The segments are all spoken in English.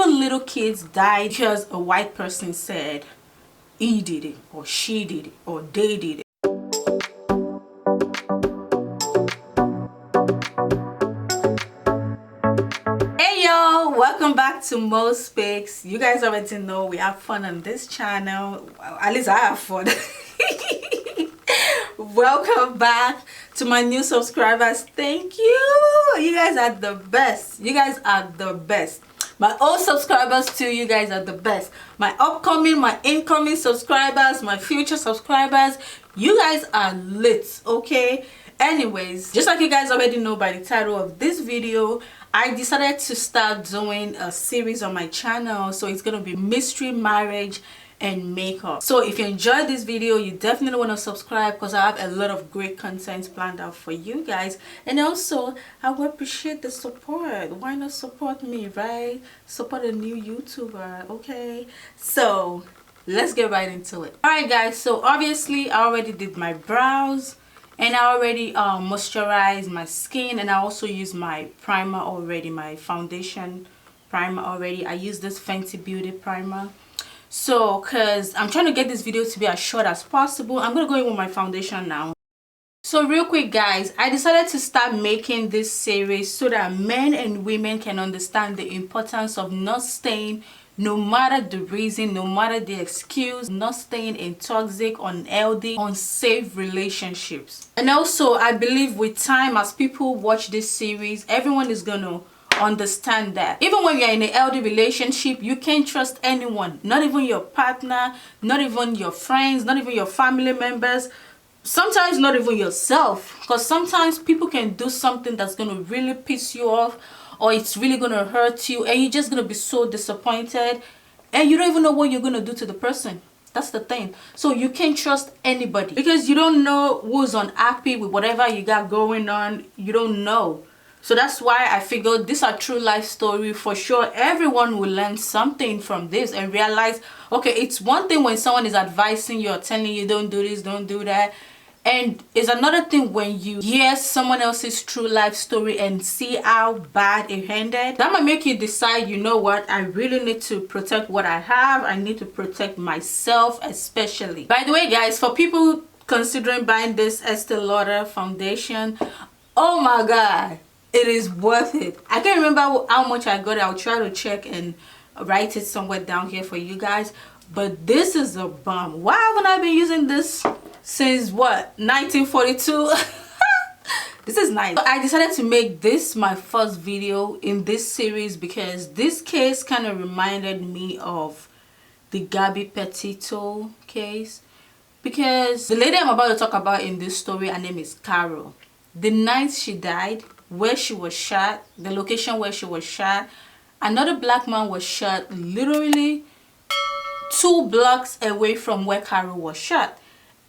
even little kids die because a white person said he did it, or she did it, or they did it. Hey yo, welcome back to Mo Speaks. You guys already know we have fun on this channel. Well, at least I have fun. Welcome back to my new subscribers. Thank you. You guys are the best. You guys are the best. My old subscribers too, you guys are the best. My upcoming, my incoming subscribers, my future subscribers, you guys are lit, okay? Anyways, just like you guys already know by the title of this video, I decided to start doing a series on my channel. So it's gonna be mystery, marriage, and makeup. So if you enjoyed this video, you definitely want to subscribe because I have a lot of great content planned out for you guys. And also I would appreciate the support. Why not support me, right? Support a new YouTuber, okay? So let's get right into it. All right guys, so obviously I already did my brows and I already moisturized my skin, and I also used my primer already, my foundation primer already. I use this Fenty Beauty primer. So because I'm trying to get this video to be as short as possible, I'm gonna go in with my foundation now. So real quick guys, I decided to start making this series so that men and women can understand the importance of not staying, no matter the reason, no matter the excuse, not staying in toxic, unhealthy, unsafe relationships. And also I believe with time, as people watch this series, everyone is gonna understand that even when you're in a healthy relationship, you can't trust anyone, not even your partner, not even your friends, not even your family members, sometimes not even yourself, because sometimes people can do something that's going to really piss you off, or it's really going to hurt you, and you're just going to be so disappointed and you don't even know what you're going to do to the person. That's the thing. So you can't trust anybody because you don't know who's unhappy with whatever you got going on. You don't know. So that's why I figured this is a true life story. For sure everyone will learn something from this and realize, okay, it's one thing when someone is advising you or telling you don't do this, don't do that, and it's another thing when you hear someone else's true life story and see how bad it ended. That might make you decide, you know what, I really need to protect what I have. I need to protect myself especially. By the way guys, for people considering buying this Estee Lauder foundation, oh my god, it is worth it. I can't remember how much I got it. I'll try to check and write it somewhere down here for you guys. But this is a bomb. Why haven't I been using this since what, 1942? This is nice. I decided to make this my first video in this series because this case kind of reminded me of the Gabby Petito case. Because the lady I'm about to talk about in this story, her name is Carol. The night she died, where she was shot, the location where she was shot, another black man was shot literally 2 blocks away from where Carol was shot,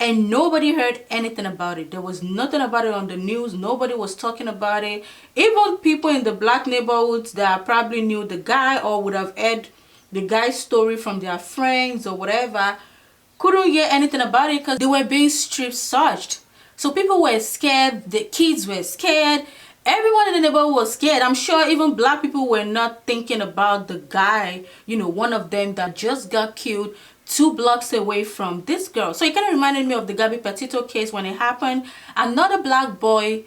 and nobody heard anything about it. There was nothing about it on the news. Nobody was talking about it. Even people in the black neighborhoods that probably knew the guy or would have heard the guy's story from their friends or whatever couldn't hear anything about it because they were being strip searched. So people were scared, the kids were scared, everyone in the neighborhood was scared. I'm sure even black people were not thinking about the guy, you know, one of them that just got killed 2 blocks away from this girl. So it kind of reminded me of the Gabby Petito case when it happened. Another black boy,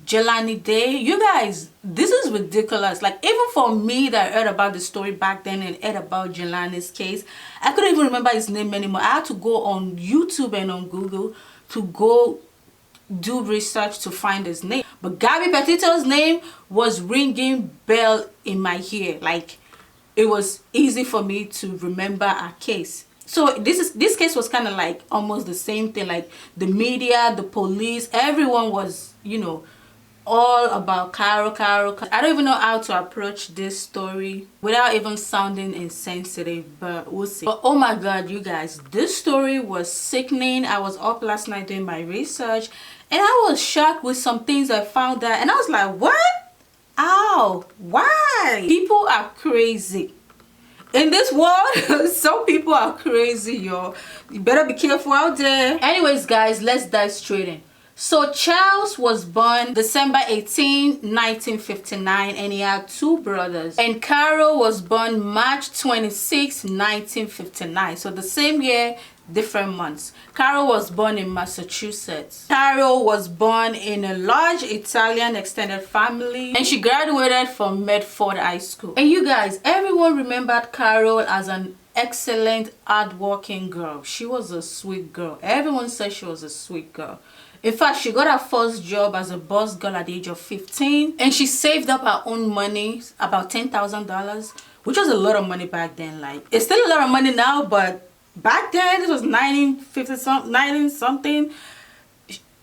Jelani Day. You guys, this is ridiculous. Like, even for me that heard about the story back then and heard about Jelani's case, I couldn't even remember his name anymore. I had to go on YouTube and on Google to go do research to find his name. But Gabby Petito's name was ringing bell in my ear. Like, it was easy for me to remember a case. So this case was kind of like almost the same thing. Like, the media, the police, everyone was, you know, all about Carol. I don't even know how to approach this story without even sounding insensitive, but we'll see. But oh my god, you guys, this story was sickening. I was up last night doing my research and I was shocked with some things I found out, and I was like, what? Ow, why? People are crazy in this world. Some people are crazy, yo. You better be careful out there. Anyways guys, let's dive straight in. So Charles was born December 18, 1959, and he had two brothers. And Carol was born March 26, 1959. So the same year, different months. Carol was born in Massachusetts. Carol was born in a large Italian extended family, and she graduated from Medford High School. And you guys, everyone remembered Carol as an excellent, hardworking girl. She was a sweet girl. Everyone said she was a sweet girl. In fact, she got her first job as a bus girl at the age of 15, and she saved up her own money, about $10,000, which was a lot of money back then. Like, it's still a lot of money now, but back then, this was 1950 something.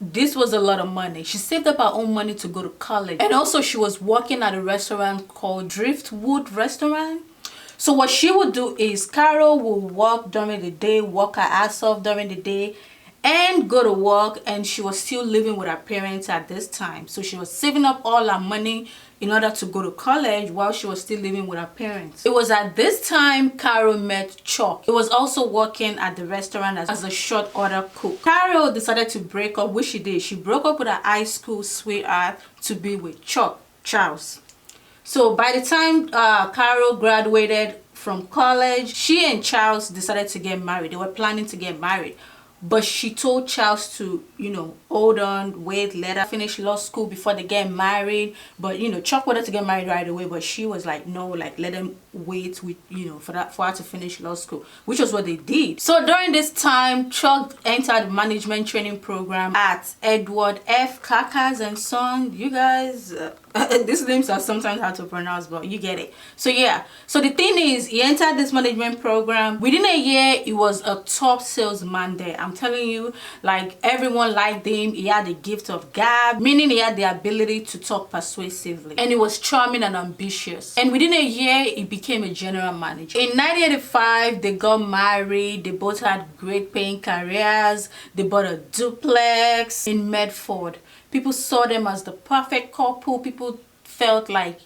This was a lot of money. She saved up her own money to go to college, and also she was working at a restaurant called Driftwood Restaurant. So what she would do is Carol would work during the day, work her ass off during the day, and go to work, and she was still living with her parents at this time. So she was saving up all her money in order to go to college while she was still living with her parents. It was at this time Carol met Chuck. He was also working at the restaurant as a short order cook. Carol decided to break up, which she did. She broke up with her high school sweetheart to be with Chuck, Charles. So by the time Carol graduated from college, she and Charles decided to get married. They were planning to get married. But she told Charles to, hold on, wait, let her finish law school before they get married. But, Chuck wanted to get married right away. But she was like, no, like, let them wait, with, for her to finish law school, which was what they did. So during this time, Chuck entered management training program at Edward F. Carcass and Son. You guys, these names are sometimes hard to pronounce, but you get it. So yeah, so the thing is, he entered this management program. Within a year, he was a top salesman there. I'm telling you, like, everyone liked him. He had the gift of gab, meaning he had the ability to talk persuasively, and he was charming and ambitious. And within a year, he became a general manager. In 1985, they got married. They both had great paying careers. They bought a duplex in Medford. People saw them as the perfect couple. People felt like,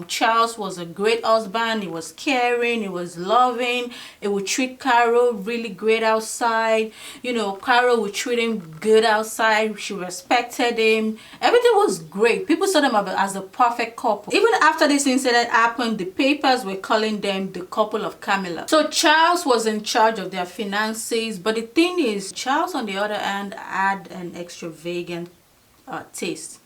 Charles was a great husband. He was caring, he was loving. He would treat Carol really great outside. Carol would treat him good outside. She respected him. Everything was great. People saw them as the perfect couple. Even after this incident happened, the papers were calling them the couple of Camelot. So Charles was in charge of their finances. But the thing is, Charles, on the other hand, had an extravagant taste.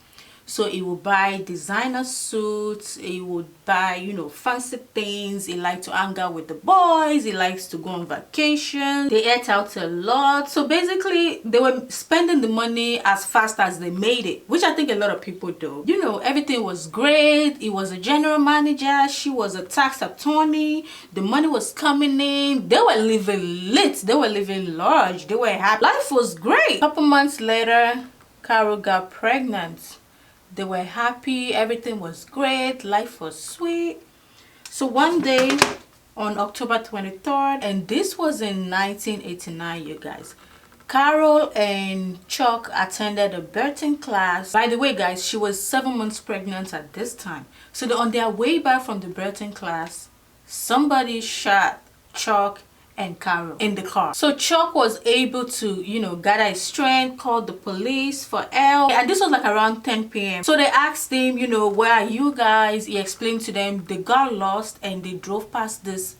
So he would buy designer suits, he would buy, fancy things. He liked to hang out with the boys, he likes to go on vacation. They ate out a lot. So basically, they were spending the money as fast as they made it, which I think a lot of people do. Everything was great. He was a general manager, she was a tax attorney. The money was coming in. They were living lit, they were living large, they were happy. Life was great. A couple months later, Carol got pregnant. They were happy, everything was great, life was sweet. So one day on October 23rd, and this was in 1989, you guys, Carol and Chuck attended a birthing class. By the way, guys, she was 7 months pregnant at this time. So on their way back from the birthing class, somebody shot Chuck and Carol in the car. So Chuck was able to, gather his strength, called the police for help. And this was like around 10 p.m. So they asked him, where are you guys? He explained to them they got lost and they drove past this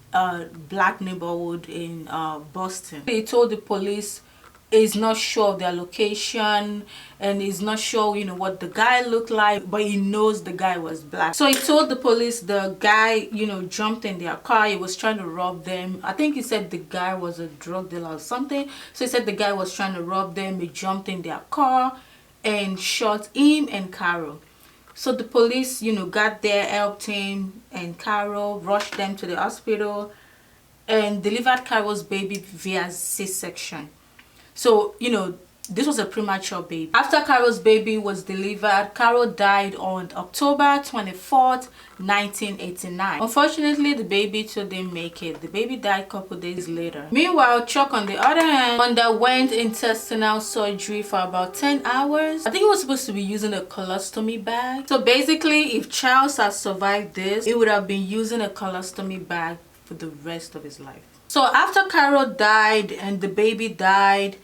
black neighborhood in Boston. He told the police is not sure of their location and is not sure what the guy looked like, but he knows the guy was black. So he told the police the guy jumped in their car. He was trying to rob them. I think he said the guy was a drug dealer or something. So he said the guy was trying to rob them. He jumped in their car and shot him and Carol. So the police got there, helped him and Carol, rushed them to the hospital and delivered Carol's baby via C-section. So, this was a premature baby. After Carol's baby was delivered, Carol died on October 24th, 1989. Unfortunately, the baby too didn't make it. The baby died a couple days later. Meanwhile, Chuck, on the other hand, underwent intestinal surgery for about 10 hours. I think he was supposed to be using a colostomy bag. So basically, if Charles had survived this, he would have been using a colostomy bag for the rest of his life. So after Carol died and the baby died,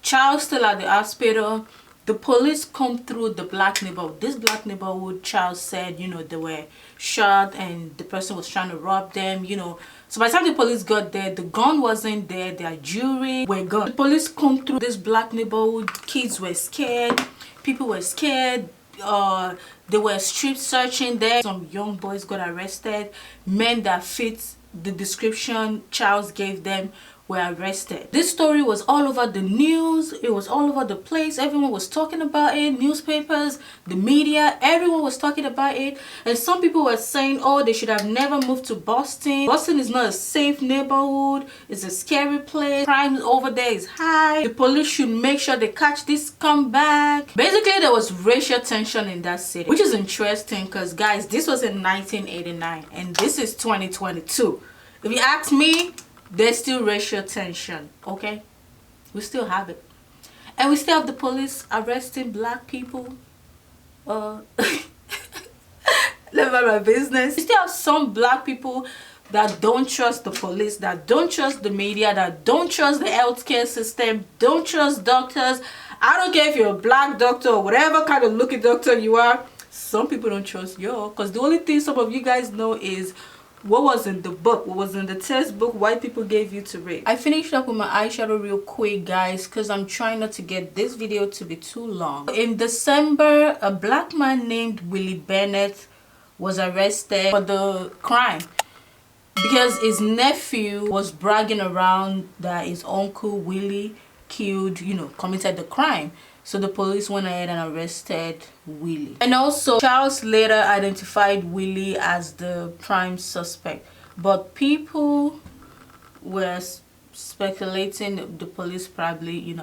Charles still at the hospital. The police come through the black neighborhood. This black neighborhood, child said, they were shot and the person was trying to rob them, So by the time the police got there, the gun wasn't there, their jewelry were gone. The police come through this black neighborhood. Kids were scared. People were scared. They were strip searching there. Some young boys got arrested. Men that fit the description Charles gave them were arrested. This story was all over the news. It was all over the place. Everyone was talking about it. Newspapers, the media, everyone was talking about it. And some people were saying, oh, they should have never moved to Boston. Boston is not a safe neighborhood. It's a scary place. Crime over there is high. The police should make sure they catch this scumbag. Basically, there was racial tension in that city, which is interesting because, guys, this was in 1989 and this is 2022. If you ask me, there's still racial tension, okay? We still have it. And we still have the police arresting black people. Never mind my business. We still have some black people that don't trust the police, that don't trust the media, that don't trust the healthcare system, don't trust doctors. I don't care if you're a black doctor or whatever kind of looking doctor you are. Some people don't trust you, because the only thing some of you guys know is what was in the book, what was in the textbook white people gave you to read. I finished up with my eyeshadow real quick, guys, because I'm trying not to get this video to be too long. In December, a black man named Willie Bennett was arrested for the crime because his nephew was bragging around that his uncle Willie killed, committed the crime. So the police went ahead and arrested Willie. And also, Charles later identified Willie as the prime suspect. But people were speculating the police probably,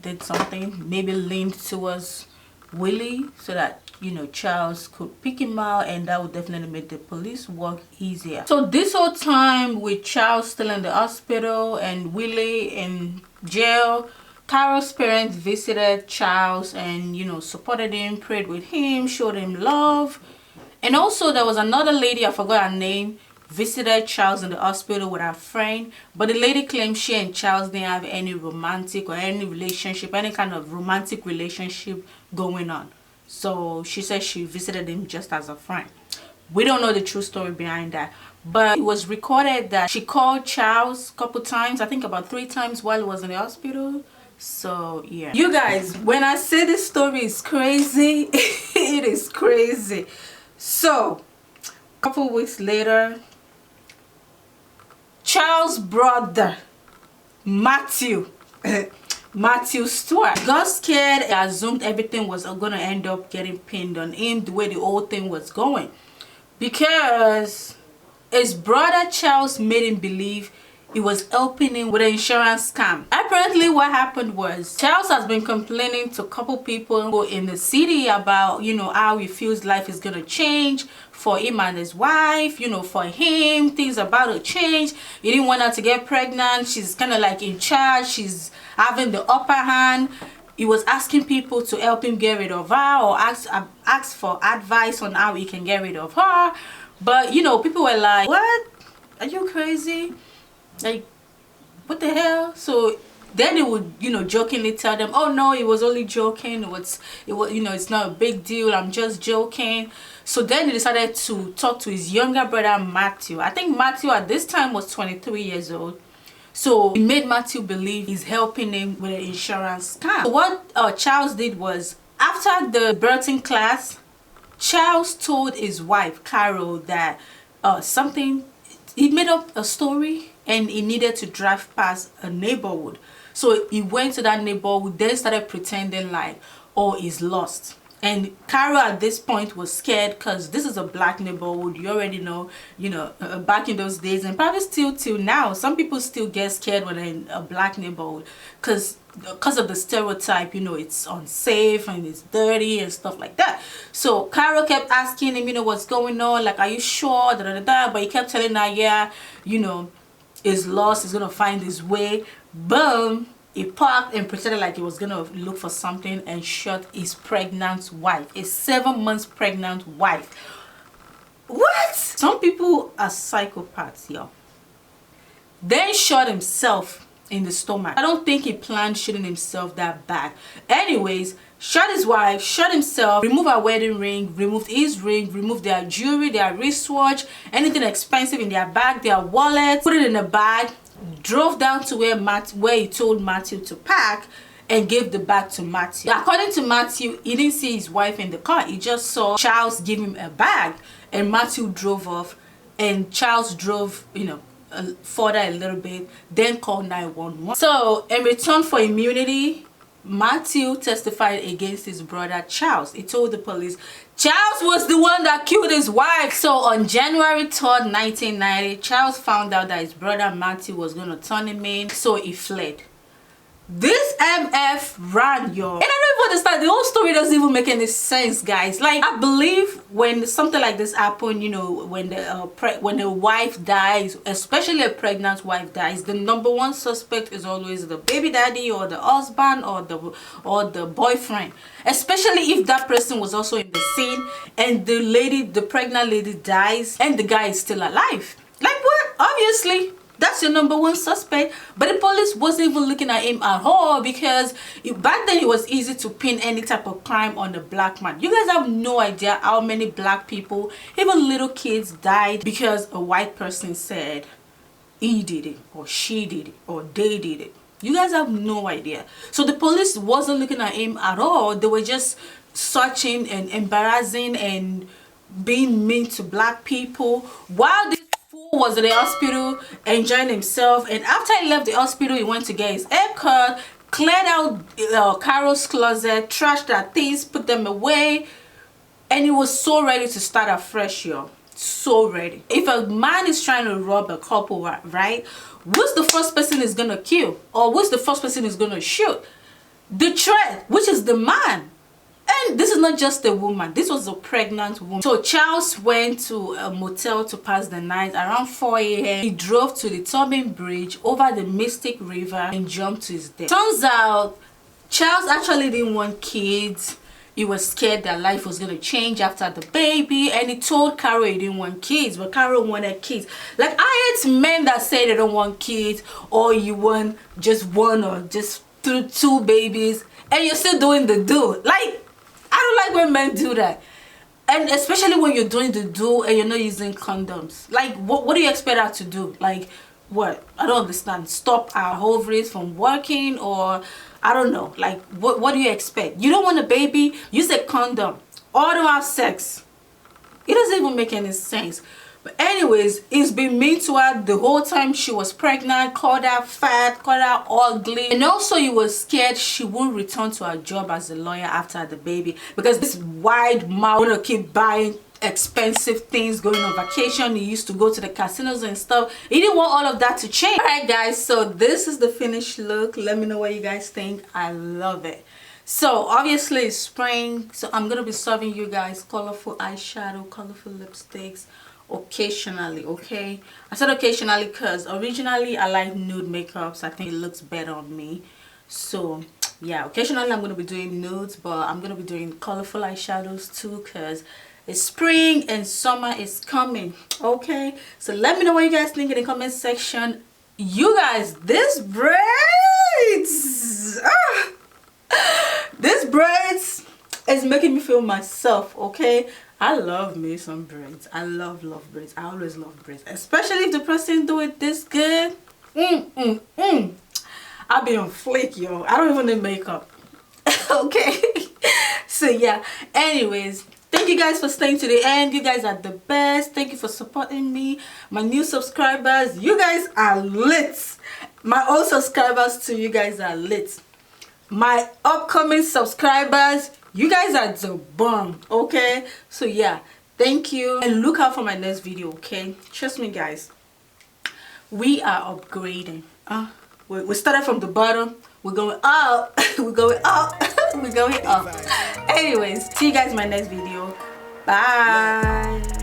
did something. Maybe leaned towards Willie so that, Charles could pick him out. And that would definitely make the police work easier. So this whole time with Charles still in the hospital and Willie in jail, Carol's parents visited Charles and, supported him, prayed with him, showed him love. And also there was another lady, I forgot her name, visited Charles in the hospital with her friend. But the lady claimed she and Charles didn't have any romantic or any relationship, any kind of romantic relationship going on. So she said she visited him just as a friend. We don't know the true story behind that. But it was recorded that she called Charles a couple times, I think about 3 times while he was in the hospital. So yeah, you guys, when I say this story is crazy, it is crazy. So a couple weeks later, Charles' brother Matthew Stuart got scared and assumed everything was gonna end up getting pinned on him the way the whole thing was going, because his brother Charles made him believe he was helping him with an insurance scam. Apparently what happened was Charles has been complaining to a couple people in the city about, how he feels life is gonna change for him and his wife, for him, things about to change. He didn't want her to get pregnant. She's kind of like in charge. She's having the upper hand. He was asking people to help him get rid of her or ask for advice on how he can get rid of her. But, people were like, what? Are you crazy? Like, what the hell? So then they would, jokingly tell them, oh no, he was only joking. It was, it's not a big deal. I'm just joking. So then they decided to talk to his younger brother, Matthew. I think Matthew at this time was 23 years old. So he made Matthew believe he's helping him with an insurance scam. So what Charles did was, after the birthing class, Charles told his wife, Carol, that he made up a story and he needed to drive past a neighborhood. So he went to that neighborhood, then started pretending like, oh, he's lost. And Carol at this point was scared because this is a black neighborhood. You already know, back in those days, and probably still till now, some people still get scared when they're in a black neighborhood because of the stereotype, it's unsafe and it's dirty and stuff like that. So Carol kept asking him, what's going on? Like, are you sure? But he kept telling her, yeah, is lost, he's gonna find his way. Boom, he parked and pretended like he was gonna look for something and shot his pregnant wife, a 7 months pregnant wife. What? Some people are psychopaths, y'all. Then shot himself in the stomach. I don't think he planned shooting himself that bad. Anyways, shot his wife, shot himself, removed her wedding ring, removed his ring, removed their jewelry, their wristwatch, anything expensive in their bag, their wallet, put it in a bag, drove down to where he told Matthew to park, and gave the bag to Matthew. According to Matthew, he didn't see his wife in the car. He just saw Charles give him a bag, and Matthew drove off, and Charles drove, you know, further a little bit, then called 911. So in return for immunity, Matthew testified against his brother Charles. He told the police Charles was the one that killed his wife. So on January 3rd, 1990, Charles found out that his brother Matthew was going to turn him in, so he fled. This MF ran, y'all. And I don't even understand. The whole story doesn't even make any sense, guys. Like, I believe when something like this happens, you know, when the wife dies, especially a pregnant wife dies, the #1 suspect is always the baby daddy or the husband or the boyfriend. Especially if that person was also in the scene and the pregnant lady dies and the guy is still alive. Like, what? Obviously that's your #1 suspect. But the police wasn't even looking at him at all, because back then it was easy to pin any type of crime on a black man. You guys have no idea how many black people, even little kids, died because a white person said he did it, or she did it, or they did it. You guys have no idea. So the police wasn't looking at him at all. They were just searching and embarrassing and being mean to black people, while this was in the hospital enjoying himself. And after he left the hospital, he went to get his hair cut, cleared out Carol's closet, trashed her things, put them away, and he was so ready to start afresh, y'all. So ready. If a man is trying to rob a couple, right, who's the first person is gonna kill, or who's the first person is gonna shoot? The threat, which is the man. And this is not just a woman, this was a pregnant woman. So Charles went to a motel to pass the night. Around 4 a.m. he drove to the Tobin Bridge over the Mystic River and jumped to his death. Turns out Charles actually didn't want kids. He was scared that life was going to change after the baby, and he told Carol he didn't want kids, but Carol wanted kids. Like, I hate men that say they don't want kids, or you want just one or just two babies, and you're still doing the do. Like, I don't like when men do that. And especially when you're doing the do and you're not using condoms. Like, what do you expect her to do? Like, what? I don't understand. Stop our ovaries from working, or I don't know. Like, what do you expect? You don't want a baby? Use a condom. Or to have sex. It doesn't even make any sense. But anyways, he's been mean to her the whole time she was pregnant, called her fat, called her ugly. And also he was scared she won't return to her job as a lawyer after the baby, because this wide mouth gonna keep buying expensive things, going on vacation. He used to go to the casinos and stuff. He didn't want all of that to change. Alright guys, so this is the finished look. Let me know what you guys think. I love it. So obviously it's spring, so I'm gonna be serving you guys colorful eyeshadow, colorful lipsticks occasionally. Okay, I said occasionally because originally I like nude makeups. I think it looks better on me. So yeah, occasionally I'm going to be doing nudes, but I'm going to be doing colorful eyeshadows too, because it's spring and summer is coming. Okay, so let me know what you guys think in the comment section. You guys, this braids this braids is making me feel myself. Okay, I love me some braids. I love braids. I always love braids, especially if the person do it this good. I'll be on fleek, yo. I don't even need makeup. Okay. So yeah, anyways, thank you guys for staying to the end. You guys are the best. Thank you for supporting me. My new subscribers, you guys are lit. My old subscribers too, you guys are lit. My upcoming subscribers, you guys are the bomb. Okay, so yeah, thank you, and look out for my next video. Okay, trust me guys, we are upgrading. We started from the bottom, we're going up. We're going up. We're going up. Anyways, see you guys in my next video. Bye.